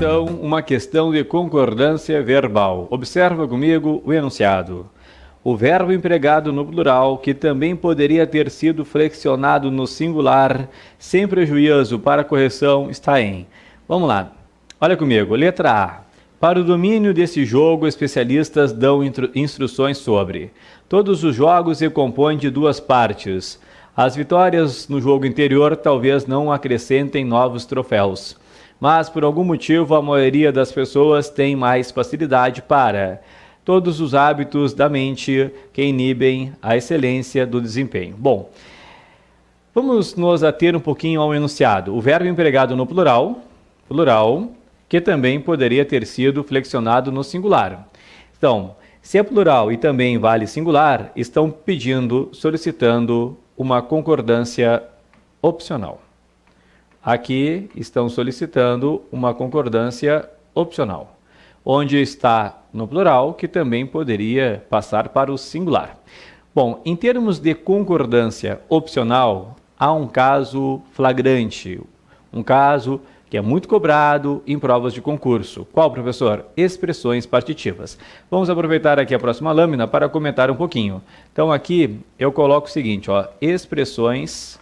questão, uma questão de concordância verbal. Observa comigo o enunciado. O verbo empregado no plural, que também poderia ter sido flexionado no singular, sem prejuízo para a correção, está em... Vamos lá. Olha comigo. Letra A. Para o domínio desse jogo, especialistas dão instruções sobre. Todos os jogos se compõem de duas partes. As vitórias no jogo interior talvez não acrescentem novos troféus, mas por algum motivo a maioria das pessoas tem mais facilidade para todos os hábitos da mente que inibem a excelência do desempenho. Bom, vamos nos ater um pouquinho ao enunciado. O verbo empregado no plural, que também poderia ter sido flexionado no singular. Então, se é plural e também vale singular, estão solicitando uma concordância opcional. Aqui estão solicitando uma concordância opcional, onde está no plural, que também poderia passar para o singular. Bom, em termos de concordância opcional, há um caso flagrante, um caso que é muito cobrado em provas de concurso. Qual, professor? Expressões partitivas. Vamos aproveitar aqui a próxima lâmina para comentar um pouquinho. Então aqui eu coloco o seguinte, ó, expressões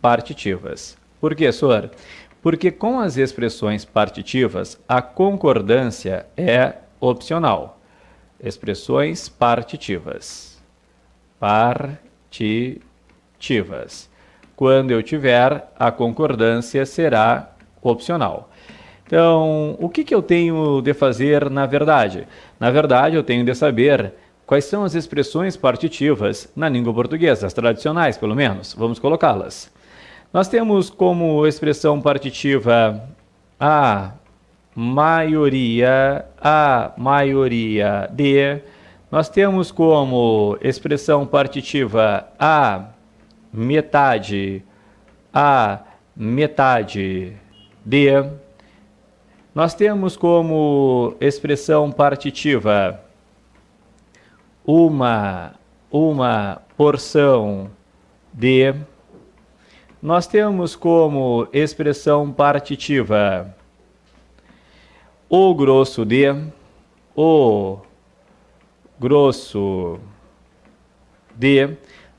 partitivas. Por quê, senhor? Porque com as expressões partitivas, a concordância é opcional. Expressões partitivas. Quando eu tiver, a concordância será opcional. Então, o que eu tenho de fazer na verdade? Na verdade, eu tenho de saber quais são as expressões partitivas na língua portuguesa, as tradicionais, pelo menos. Vamos colocá-las. Nós temos como expressão partitiva a maioria de. Nós temos como expressão partitiva a metade de. Nós temos como expressão partitiva uma porção de. Nós temos como expressão partitiva o grosso de.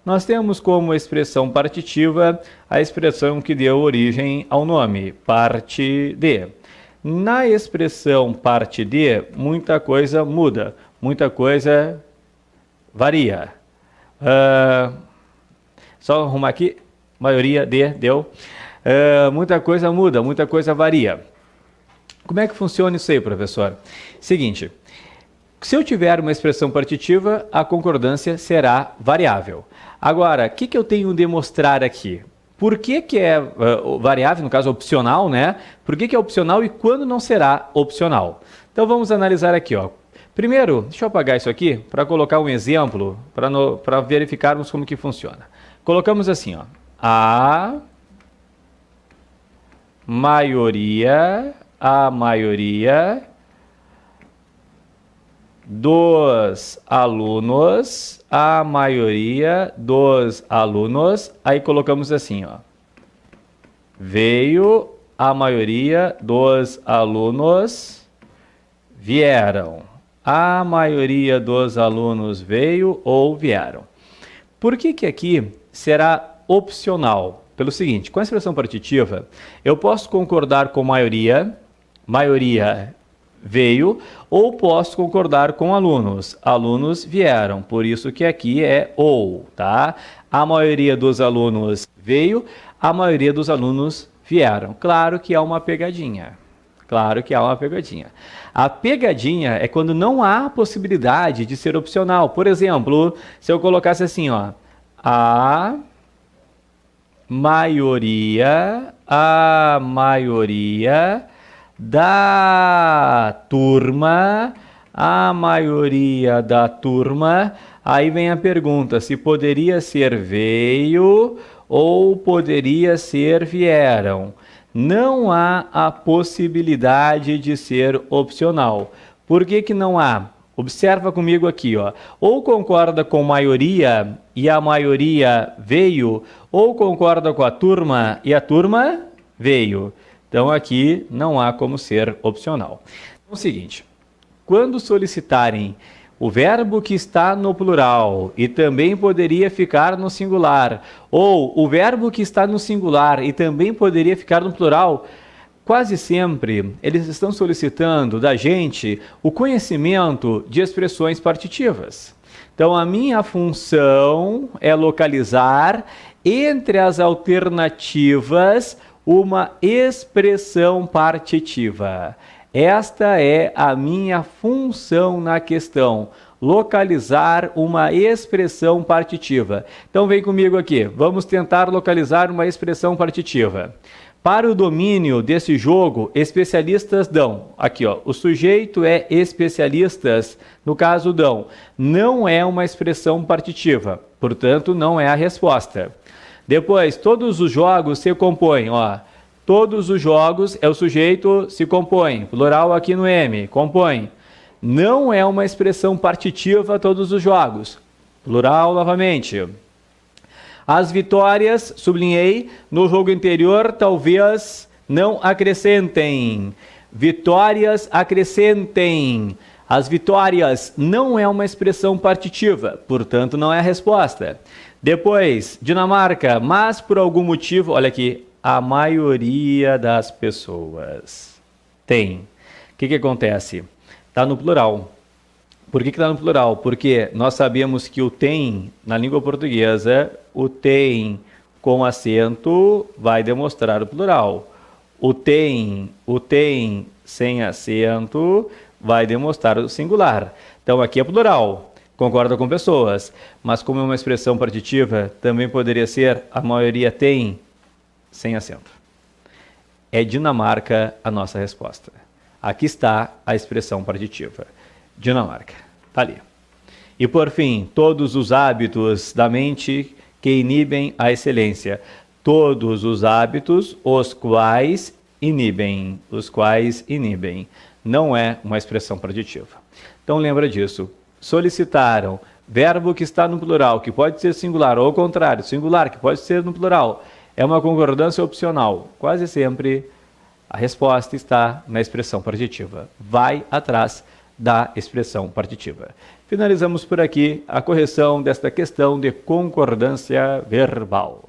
Nós temos como expressão partitiva a expressão que deu origem ao nome, parte de. Na expressão parte de, muita coisa muda, muita coisa varia. Só arrumar aqui, maioria de, deu. Muita coisa muda, muita coisa varia. Como é que funciona isso aí, professor? Seguinte, se eu tiver uma expressão partitiva, a concordância será variável. Agora, o que eu tenho de mostrar aqui? Por que é variável, no caso opcional, né? Por que é opcional e quando não será opcional? Então vamos analisar aqui, ó. Primeiro, deixa eu apagar isso aqui para colocar um exemplo para verificarmos como que funciona. Colocamos assim, ó. A maioria dos alunos, aí colocamos assim, ó. Veio, a maioria dos alunos vieram. A maioria dos alunos veio ou vieram. Por que aqui será opcional? Pelo seguinte, com a expressão partitiva, eu posso concordar com maioria veio, ou posso concordar com alunos vieram, por isso que aqui é ou, tá? A maioria dos alunos veio, a maioria dos alunos vieram. Claro que há uma pegadinha. A pegadinha é quando não há possibilidade de ser opcional. Por exemplo, se eu colocasse assim, ó, a maioria da turma, aí vem a pergunta, se poderia ser veio ou poderia ser vieram. Não há a possibilidade de ser opcional. Por que não há? Observa comigo aqui, ó. Ou concorda com maioria e a maioria veio, ou concorda com a turma e a turma veio. Então aqui não há como ser opcional. É o seguinte, quando solicitarem o verbo que está no plural e também poderia ficar no singular, ou o verbo que está no singular e também poderia ficar no plural, quase sempre eles estão solicitando da gente o conhecimento de expressões partitivas. Então a minha função é localizar entre as alternativas uma expressão partitiva. Esta é a minha função na questão, localizar uma expressão partitiva. Então vem comigo aqui, vamos tentar localizar uma expressão partitiva. Para o domínio desse jogo, especialistas dão. Aqui, ó, o sujeito é especialistas, no caso dão. Não é uma expressão partitiva, portanto não é a resposta. Depois, todos os jogos se compõem, ó. Todos os jogos é o sujeito se compõe, plural aqui no M, compõe. Não é uma expressão partitiva todos os jogos, plural novamente. As vitórias, sublinhei, no jogo anterior talvez não acrescentem. Vitórias acrescentem. As vitórias não é uma expressão partitiva, portanto não é a resposta. Depois, Dinamarca, mas por algum motivo, olha aqui, a maioria das pessoas tem. O que acontece? Está no plural. Por que está no plural? Porque nós sabemos que o tem, na língua portuguesa, o tem com acento vai demonstrar o plural. O tem sem acento vai demonstrar o singular. Então aqui é plural, concorda com pessoas. Mas como é uma expressão partitiva, também poderia ser a maioria tem sem acento. É Dinamarca a nossa resposta. Aqui está a expressão partitiva. Dinamarca. Está ali. E por fim, todos os hábitos da mente que inibem a excelência. Todos os hábitos os quais inibem. Os quais inibem. Não é uma expressão partitiva. Então lembra disso. Solicitaram verbo que está no plural, que pode ser singular, ou ao contrário, singular, que pode ser no plural. É uma concordância opcional. Quase sempre a resposta está na expressão partitiva. Vai atrás da expressão partitiva. Finalizamos por aqui a correção desta questão de concordância verbal.